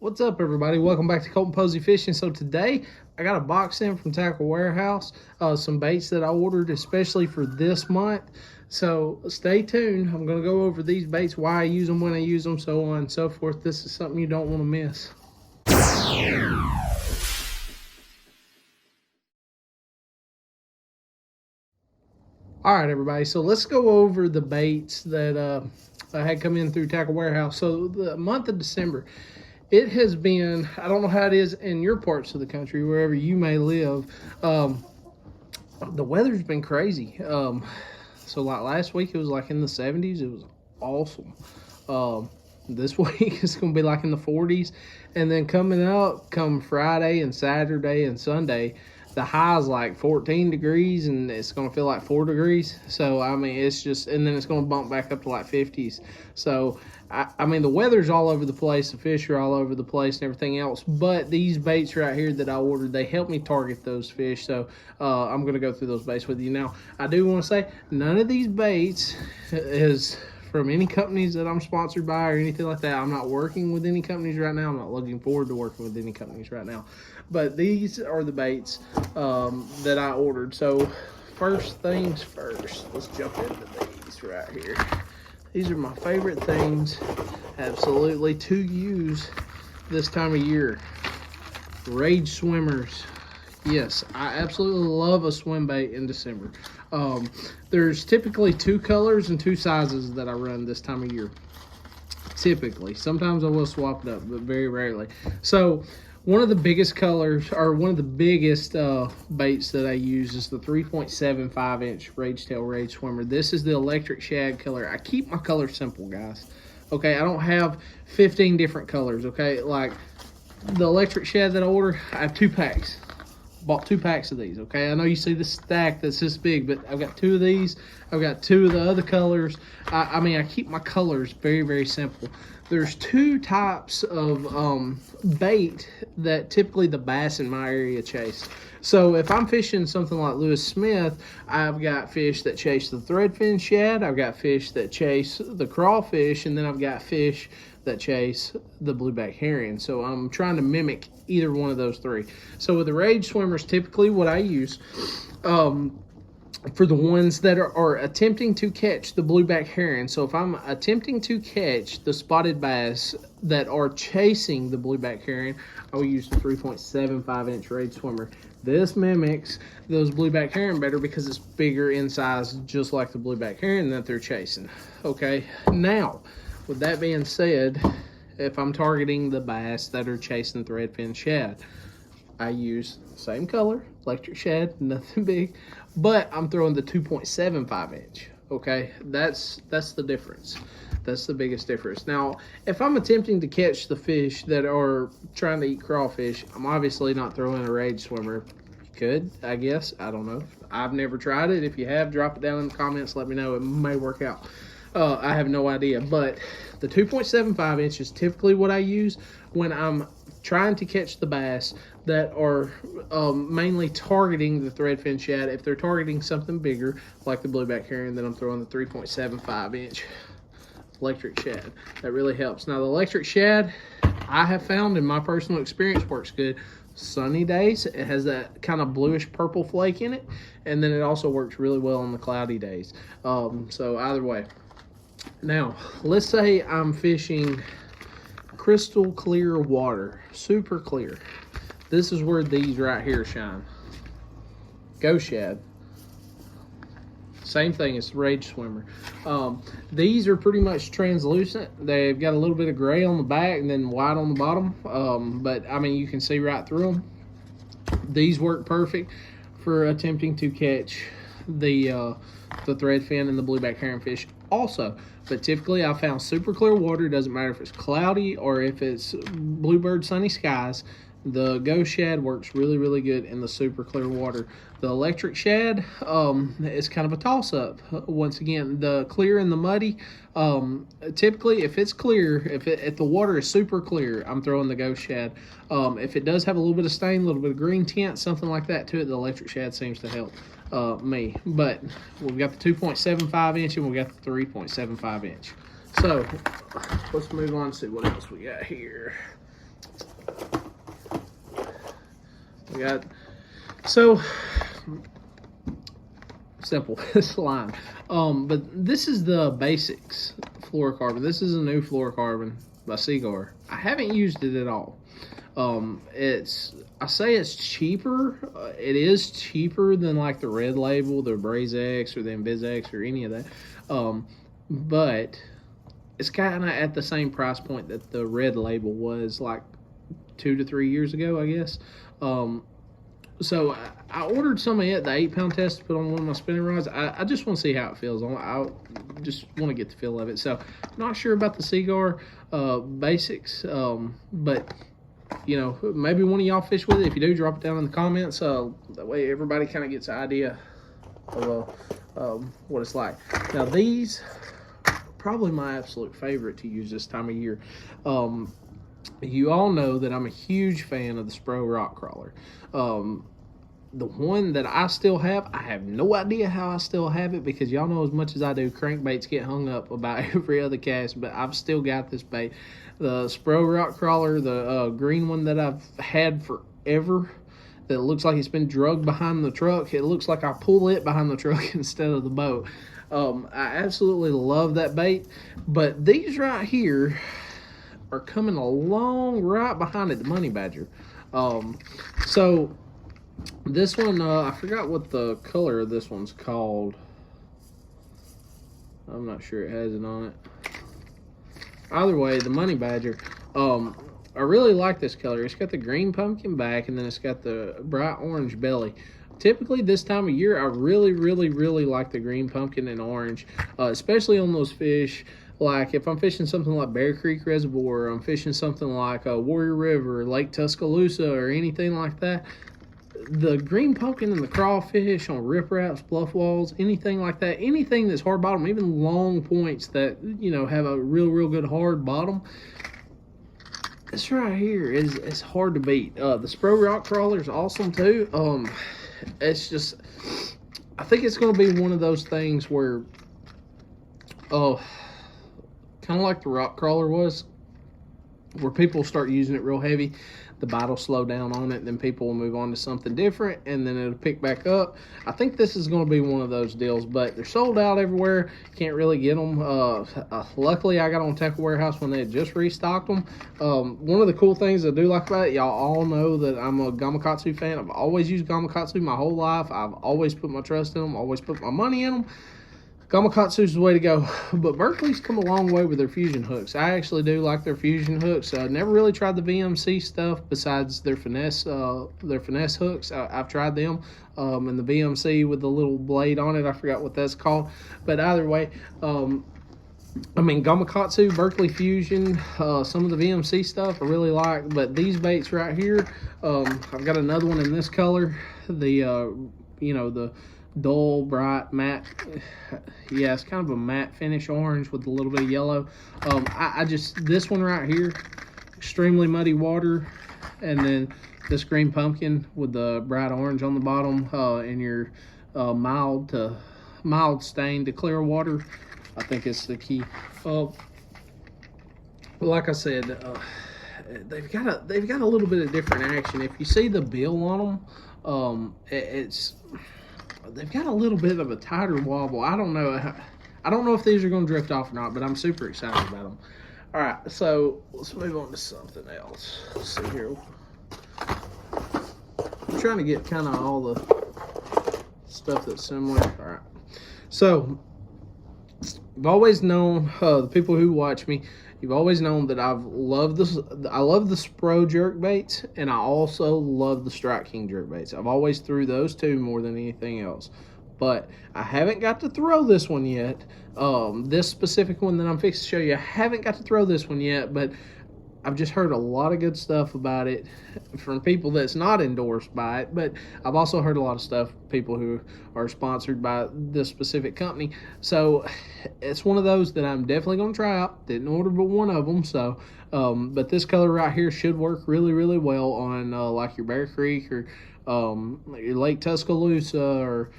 What's up, everybody? Welcome back to Colton Posey Fishing. So today I got a box in from Tackle Warehouse, some baits that I ordered especially for this month. So stay tuned. I'm going to go over these baits, why I use them, when I use them, so on and so forth. This is something you don't want to miss. All right, everybody, so let's go over the baits that I had come in through Tackle Warehouse. So the month of December, it has been, I don't know how it is in your parts of the country, wherever you may live. The weather's been crazy. So like last week, it was like in the 70s. It was awesome. This week, it's going to be like in the 40s. And then coming up, come Friday and Saturday and Sunday, the high is like 14 degrees and it's going to feel like 4 degrees. So, I mean, it's just, and then it's going to bump back up to like 50s. So, I mean, the weather's all over the place. The fish are all over the place and everything else. But these baits right here that I ordered, they help me target those fish. So, I'm going to go through those baits with you. Now, I do want to say, none of these baits is from any companies that I'm sponsored by or anything like that. I'm not working with any companies right now. I'm not looking forward to working with any companies right now. But these are the baits that I ordered. So first things first, let's jump into these right here. These are my favorite things, absolutely, to use this time of year. Rage swimmers. Yes, I absolutely love a swim bait in December. There's typically 2 colors and 2 sizes that I run this time of year. Typically. Sometimes I will swap it up, but very rarely. So one of the biggest colors, or one of the biggest baits that I use is the 3.75 inch Rage Tail Rage Swimmer. This is the electric shad color. I keep my colors simple, guys. Okay, I don't have 15 different colors, okay? Like the electric shad that I ordered, I have 2 packs. Bought 2 packs of these, okay? I know you see the stack that's this big, but I've got 2 of these. I've got 2 of the other colors. I mean, I keep my colors very, very simple. There's 2 types of bait that typically the bass in my area chase. So if I'm fishing something like Lewis Smith, I've got fish that chase the threadfin shad, I've got fish that chase the crawfish, and then I've got fish that chase the blueback herring. So I'm trying to mimic either one of those 3. So with the Rage Swimmers, typically what I use for the ones that are attempting to catch the blueback herring. So if I'm attempting to catch the spotted bass that are chasing the blueback herring, I will use the 3.75 inch Rage Swimmer. This mimics those blueback herring better because it's bigger in size, just like the blueback herring that they're chasing. Okay, now with that being said, if I'm targeting the bass that are chasing threadfin shad, I use the same color, electric shad, nothing big, but I'm throwing the 2.75 inch. Okay, that's the difference. That's the biggest difference. Now, if I'm attempting to catch the fish that are trying to eat crawfish, I'm obviously not throwing a Rage Swimmer. You could, I guess. I don't know. I've never tried it. If you have, drop it down in the comments. Let me know. It may work out. I have no idea. But the 2.75 inch is typically what I use when I'm trying to catch the bass that are mainly targeting the threadfin shad. If they're targeting something bigger, like the blueback herring, then I'm throwing the 3.75 inch electric shad. That really helps. Now the electric shad, I have found in my personal experience, works good sunny days. It has that kind of bluish purple flake in it, and then it also works really well on the cloudy days. So either way. Now let's say I'm fishing crystal clear water, super clear. This is where these right here shine. Go Shad. Same thing as Rage Swimmer. These are pretty much translucent. They've got a little bit of gray on the back and then white on the bottom. But I mean, you can see right through them. These work perfect for attempting to catch the threadfin and the blueback herring fish also. But typically I found super clear water. It doesn't matter if it's cloudy or if it's bluebird sunny skies. The Go Shad works really, really good in the super clear water. The electric shad is kind of a toss-up. Once again, the clear and the muddy, typically if it's clear, if the water is super clear, I'm throwing the Go Shad. If it does have a little bit of stain, a little bit of green tint, something like that to it, the electric shad seems to help me. But we've got the 2.75 inch and we've got the 3.75 inch. So let's move on and see what else we got here. We got, so simple slime. But this is the basics fluorocarbon. This is a new fluorocarbon by Seagar. I haven't used it at all. I say it's cheaper. It is cheaper than like the Red Label, the Braze X, or the Invis X, or any of that. But it's kind of at the same price point that the Red Label was like 2 to 3 years ago, I guess. So I ordered some of it, the 8-pound test, to put on one of my spinning rods. I just want to see how it feels. I just want to get the feel of it. So not sure about the Seagar basics, but you know, maybe one of y'all fish with it. If you do, drop it down in the comments. That way everybody kind of gets an idea of what it's like. Now these are probably my absolute favorite to use this time of year. You all know that I'm a huge fan of the Spro rock crawler. The one that I still have, I have no idea how I still have it, because y'all know as much as I do, crankbaits get hung up about every other cast, but I've still got this bait. The Spro rock crawler, the green one that I've had forever, that looks like it's been drugged behind the truck. It looks like I pull it behind the truck instead of the boat. I absolutely love that bait, but these right here are coming along right behind it, the Money Badger. So this one, I forgot what the color of this one's called. I'm not sure it has it on it. Either way, the Money Badger, I really like this color. It's got the green pumpkin back, and then it's got the bright orange belly. Typically this time of year, I really like the green pumpkin and orange, especially on those fish. Like if I'm fishing something like Bear Creek Reservoir, or I'm fishing something like Warrior River, Lake Tuscaloosa, or anything like that, the green pumpkin and the crawfish on ripraps, bluff walls, anything like that, anything that's hard bottom, even long points that, you know, have a real good hard bottom, this right here is hard to beat. The Spro rock crawler is awesome too. It's just, I think it's going to be one of those things where, kind of like the rock crawler was, where people start using it real heavy, the bite will slow down on it, then people will move on to something different, and then it'll pick back up. I think this is going to be one of those deals, but they're sold out everywhere. Can't really get them. Luckily, I got on Tackle Warehouse when they had just restocked them. One of the cool things I do like about it, y'all all know that I'm a Gamakatsu fan. I've always used Gamakatsu my whole life. I've always put my trust in them, always put my money in them. Gamakatsu's the way to go, but Berkley's come a long way with their fusion hooks. I actually do like their fusion hooks. Never really tried the VMC stuff besides their finesse hooks. I've tried them, and the VMC with the little blade on it. I forgot what that's called, but either way, I mean, Gamakatsu, Berkley Fusion, some of the VMC stuff I really like, but these baits right here, I've got another one in this color, the you know, the dull, bright, matte, yeah, it's kind of a matte finish orange with a little bit of yellow. I just, this one right here, extremely muddy water, and then this green pumpkin with the bright orange on the bottom, and your mild stain to clear water, I think it's the key. Like I said, they've got a little bit of different action. If you see the bill on them, they've got a little bit of a tighter wobble. I don't know if these are going to drift off or not, but I'm super excited about them. All right, so let's move on to something else. Let's see here. I'm trying to get kind of all the stuff that's similar. All right, so I've always known, the people who watch me, you've always known that I love the Spro jerkbaits, and I also love the Strike King jerkbaits. I've always threw those two more than anything else, but I haven't got to throw this one yet. This specific one that I'm fixing to show you, I haven't got to throw this one yet, but I've just heard a lot of good stuff about it from people that's not endorsed by it, but I've also heard a lot of stuff, people who are sponsored by this specific company. So it's one of those that I'm definitely going to try out. Didn't order but one of them, so but this color right here should work really well on like your Bear Creek, or your Lake Tuscaloosa, or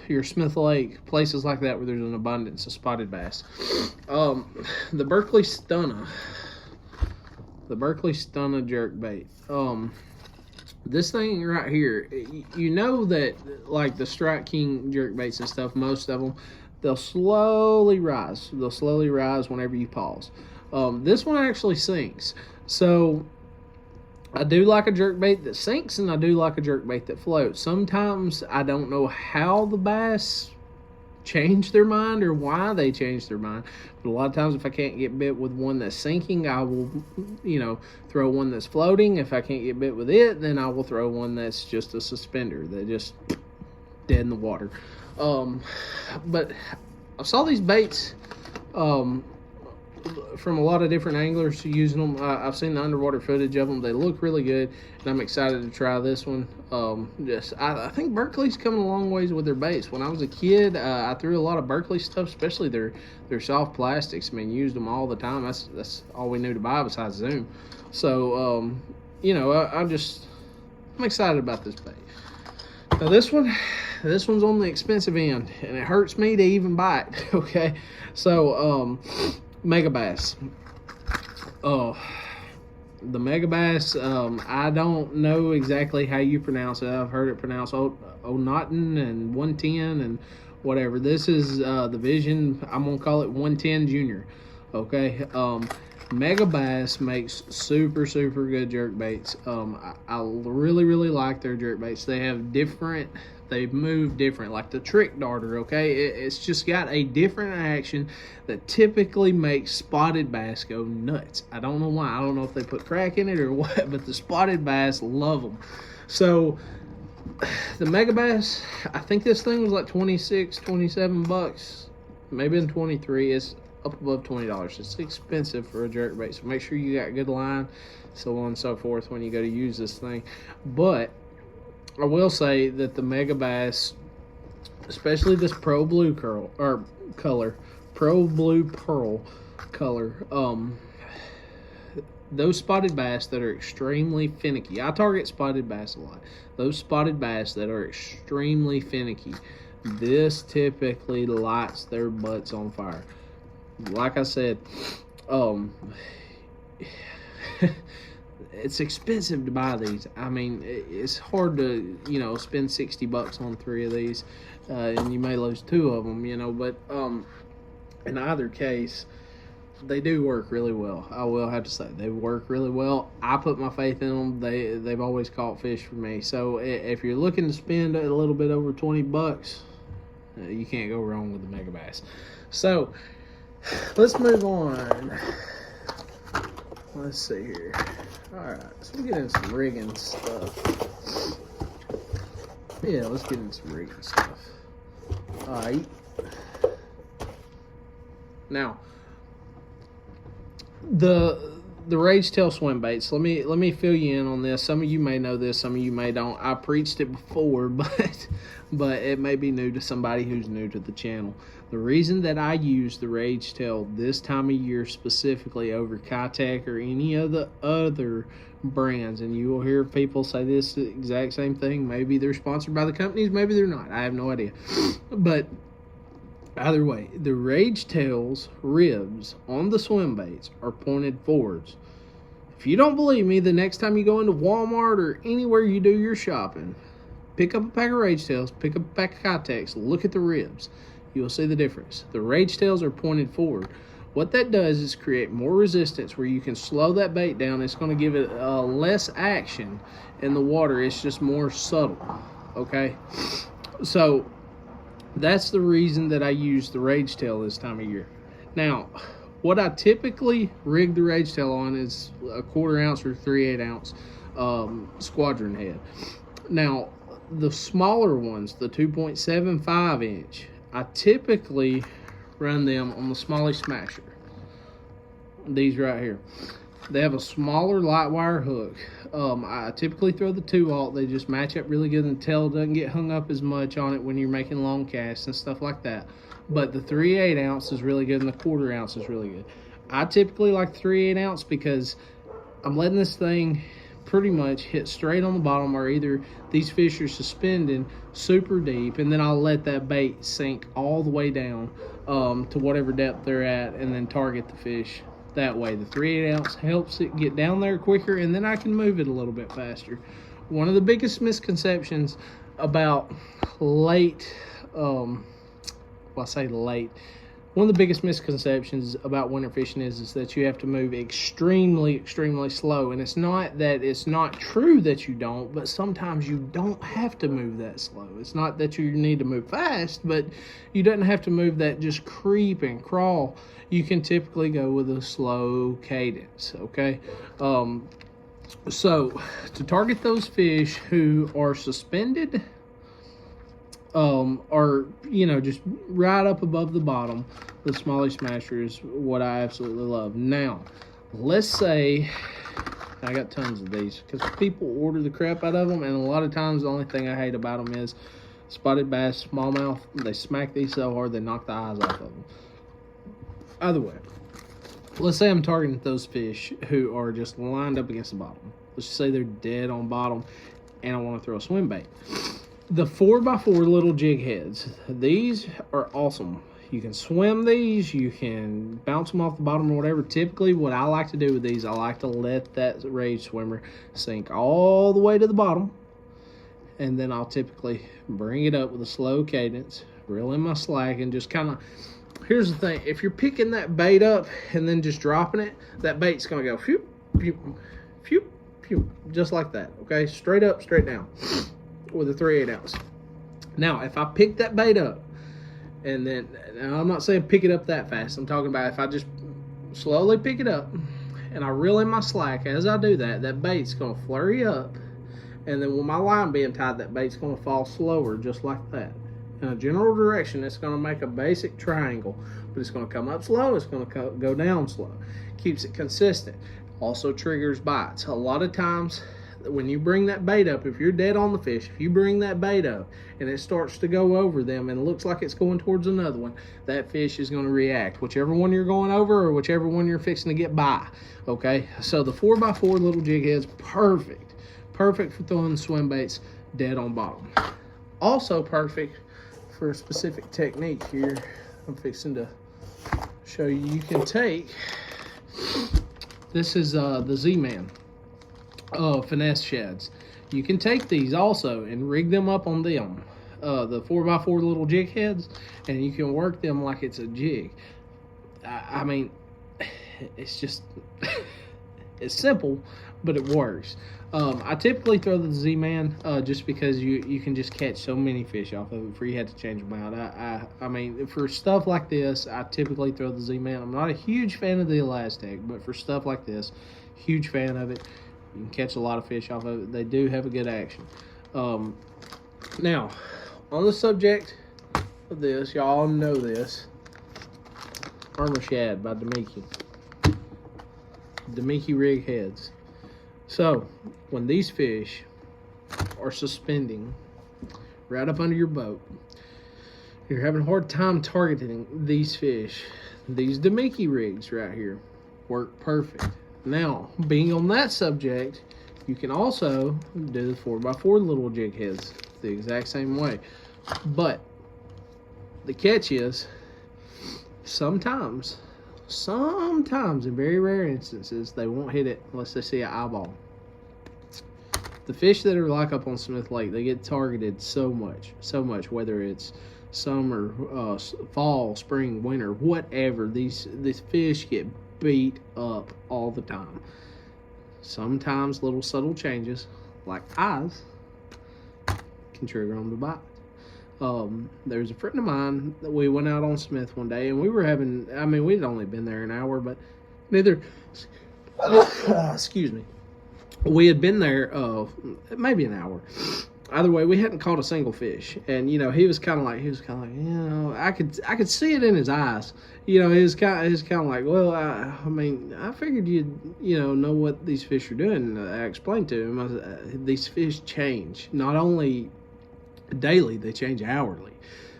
your Smith Lake, places like that where there's an abundance of spotted bass. The Berkley STUNNA. The Berkley STUNNA jerkbait. This thing right here, you know that like the Strike King jerkbaits and stuff, most of them, they'll slowly rise. They'll slowly rise whenever you pause. This one actually sinks. So I do like a jerkbait that sinks, and I do like a jerkbait that floats. Sometimes I don't know how the bass change their mind or why they change their mind, but a lot of times if I can't get bit with one that's sinking, I will, you know, throw one that's floating. If I can't get bit with it, then I will throw one that's just a suspender that just dead in the water. But I saw these baits from a lot of different anglers using them. I've seen the underwater footage of them. They look really good, and I'm excited to try this one. I think Berkley's coming a long ways with their baits. When I was a kid, I threw a lot of Berkley stuff, especially their soft plastics. I mean, used them all the time. That's all we knew to buy besides Zoom. So, you know, I'm excited about this bait. Now this one's on the expensive end, and it hurts me to even buy it. Okay, so MEGABASS. The MEGABASS, I don't know exactly how you pronounce it. I've heard it pronounced ONETEN and 110 and whatever. This is the Vision. I'm gonna call it 110 Junior. Okay. MEGABASS makes super good jerkbaits. I really like their jerkbaits. They have different, they move different, like the Trick Darter. Okay, it's just got a different action that typically makes spotted bass go nuts. I don't know why. I don't know if they put crack in it or what, but the spotted bass love them. So the MEGABASS, I think this thing was like 26, 27 bucks, maybe in 23. It's up above $20. It's expensive for a jerkbait, so make sure you got good line, so on and so forth when you go to use this thing. But I will say that the MEGABASS, especially this Pro Blue color, Pro Blue Pearl color, those spotted bass that are extremely finicky. I target spotted bass a lot. Those spotted bass that are extremely finicky, this typically lights their butts on fire. Like I said, it's expensive to buy these. I mean, it's hard to, you know, spend 60 bucks on 3 of these, and you may lose 2 of them, you know, but in either case, they do work really well. I will have to say, they work really well. I put my faith in them. They've always caught fish for me. So if you're looking to spend a little bit over 20 bucks, you can't go wrong with the MEGABASS. So let's move on. Let's see here. Alright, so we get in some rigging stuff. Yeah, let's get in some rigging stuff. Alright. Now, the Rage Tail swim baits. Let me fill you in on this. Some of you may know this, some of you may don't. I preached it before, but it may be new to somebody who's new to the channel. The reason that I use the Rage Tail this time of year specifically over Kitech or any of the other brands, and you will hear people say this exact same thing. Maybe they're sponsored by the companies, maybe they're not. I have no idea. But either way, the Rage Tail's ribs on the swim baits are pointed forwards. If you don't believe me, the next time you go into Walmart or anywhere you do your shopping, pick up a pack of Rage Tails, pick up a pack of Kitechs, look at the ribs. You'll see the difference. The Rage Tails are pointed forward. What that does is create more resistance where you can slow that bait down. It's going to give it less action in the water. It's just more subtle, okay? So that's the reason that I use the Rage Tail this time of year. Now, what I typically rig the Rage Tail on is a 1/4 ounce or 3/8 ounce squadron head. Now, the smaller ones, the 2.75 inch, I typically run them on the SMALLIE Smasher. These right here. They have a smaller light wire hook. I typically throw the 2/0. They just match up really good, and the tail doesn't get hung up as much on it when you're making long casts and stuff like that. But the 3/8 ounce is really good, and the 1/4 ounce is really good. I typically like 3/8 ounce because I'm letting this thing pretty much hit straight on the bottom, or either these fish are suspended super deep, and then I'll let that bait sink all the way down to whatever depth they're at, and then target the fish that way. The 3/8 ounce helps it get down there quicker, and then I can move it a little bit faster. one of the biggest misconceptions about late, well, I say late, one of the biggest misconceptions about winter fishing is that you have to move extremely slow. And it's not that it's not true that you don't, but sometimes you don't have to move that slow. It's not that you need to move fast, but you don't have to move that just creep and crawl. You can typically go with a slow cadence, okay? So to target those fish who are suspended, or, you know, just right up above the bottom, the Smallie Smasher is what I absolutely love. Now, let's say I got tons of these because people order the crap out of them, and a lot of times the only thing I hate about them is spotted bass, smallmouth. They smack these so hard they knock the eyes off of them. Either way, let's say I'm targeting those fish who are just lined up against the bottom. Let's just say they're dead on bottom, and I want to throw a swim bait. The 4x4 little jig heads, these are awesome. You can swim these, you can bounce them off the bottom or whatever. Typically, what I like to do with these, I like to let that rage swimmer sink all the way to the bottom, and then I'll typically bring it up with a slow cadence, reel in my slack, and just kind of, here's the thing, if you're picking that bait up and then just dropping it, that bait's gonna go phew, phew, phew, phew, just like that, okay? Straight up, straight down with a 3/8 ounce. Now, if I pick that bait up, and then, and I'm not saying pick it up that fast, I'm talking about if I just slowly pick it up and I reel in my slack, as I do that, that bait's gonna flurry up, and then with my line being tied, that bait's gonna fall slower, just like that. In a general direction, it's gonna make a basic triangle, but it's gonna come up slow, it's gonna go down slow. Keeps it consistent. Also triggers bites. A lot of times, when you bring that bait up, if you're dead on the fish, if you bring that bait up and it starts to go over them and it looks like it's going towards another one, that fish is going to react, whichever one you're going over or whichever one you're fixing to get by, okay? So the 4x4 little jig heads, perfect for throwing swim baits dead on bottom. Also perfect for a specific technique here. I'm fixing to show you. You can take, this is the Z-Man. Finesse shads. You can take these also and rig them up on them, the 4x4 little jig heads, and you can work them like it's a jig. I mean, it's just it's simple, but it works. I typically throw the Z-Man just because you can just catch so many fish off of it before you have to change them out. I mean, for stuff like this, I typically throw the Z-Man. I'm not a huge fan of the Elastic, but for stuff like this, huge fan of it. You can catch a lot of fish off of it. They do have a good action. Now, on the subject of this, y'all know this. Armor Shad by DAMIKI. DAMIKI rig heads. So, when these fish are suspending right up under your boat, you're having a hard time targeting these fish, these DAMIKI rigs right here work perfect. Now, being on that subject, you can also do the 4x4 little jig heads the exact same way. But the catch is, sometimes, in very rare instances, they won't hit it unless they see an eyeball. The fish that are like up on Smith Lake, they get targeted so much, whether it's summer, fall, spring, winter, whatever. These fish get beat up all the time. Sometimes little subtle changes, like eyes, can trigger them to bite. There's a friend of mine that we went out on Smith one day, and we were having, I mean, we'd only been there an hour, but neither, excuse me, we had been there maybe an hour. Either way, we hadn't caught a single fish, and you know, he was kind of like, you know, I could see it in his eyes. You know, he was kind of like, well, I mean, I figured you'd, you know what these fish are doing. I explained to him, these fish change not only daily, they change hourly.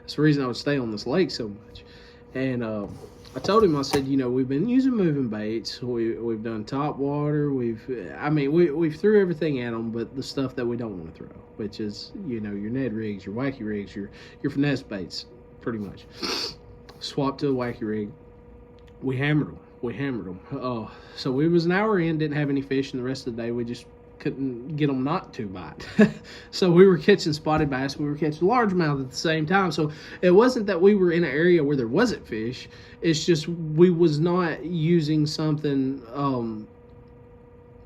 That's the reason I would stay on this lake so much. And I told him, I said, you know, we've been using moving baits. We've done top water. We've threw everything at them, but the stuff that we don't want to throw, which is, you know, your Ned rigs, your wacky rigs, your finesse baits, pretty much. Swapped to a wacky rig. We hammered them. So we was an hour in, didn't have any fish, and the rest of the day we just couldn't get them not to bite. So we were catching spotted bass, we were catching largemouth at the same time. So it wasn't that we were in an area where there wasn't fish. It's just we was not using something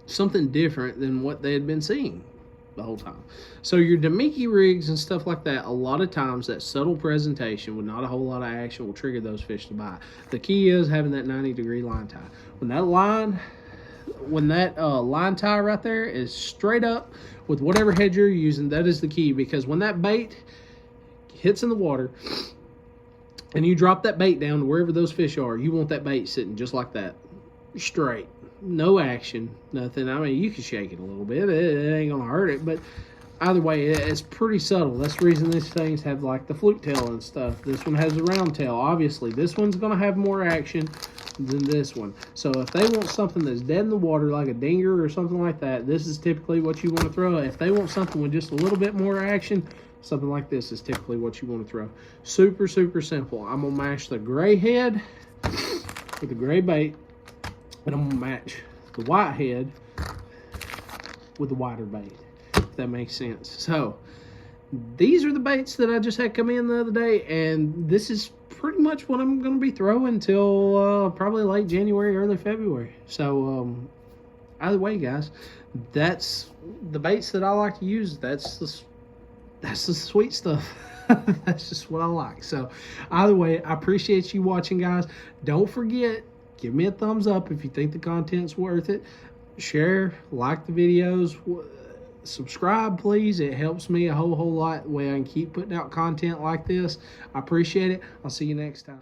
something different than what they had been seeing the whole time. So your DAMIKI rigs and stuff like that, a lot of times that subtle presentation with not a whole lot of action will trigger those fish to bite. The key is having that 90-degree line tie. When that line tie right there is straight up with whatever head you're using, that is the key, because when that bait hits in the water and you drop that bait down to wherever those fish are, you want that bait sitting just like that, straight. No action, nothing. I mean, you can shake it a little bit. It ain't gonna hurt it, but either way, it's pretty subtle. That's the reason these things have like the fluke tail and stuff. This one has a round tail. Obviously, this one's gonna have more action than this one. So if they want something that's dead in the water, like a dinger or something like that, this is typically what you want to throw. If they want something with just a little bit more action, something like this is typically what you want to throw. Super, super simple. I'm gonna mash the gray head with the gray bait, and I'm gonna match the white head with the whiter bait, if that makes sense. So these are the baits that I just had come in the other day, and this is pretty much what I'm gonna be throwing till probably late January, early February. So either way, guys, that's the baits that I like to use. That's the sweet stuff. That's just what I like. So either way, I appreciate you watching, guys. Don't forget, give me a thumbs up if you think the content's worth it. Share, like the videos, subscribe, please. It helps me a whole lot the way I can keep putting out content like this. I appreciate it. I'll see you next time.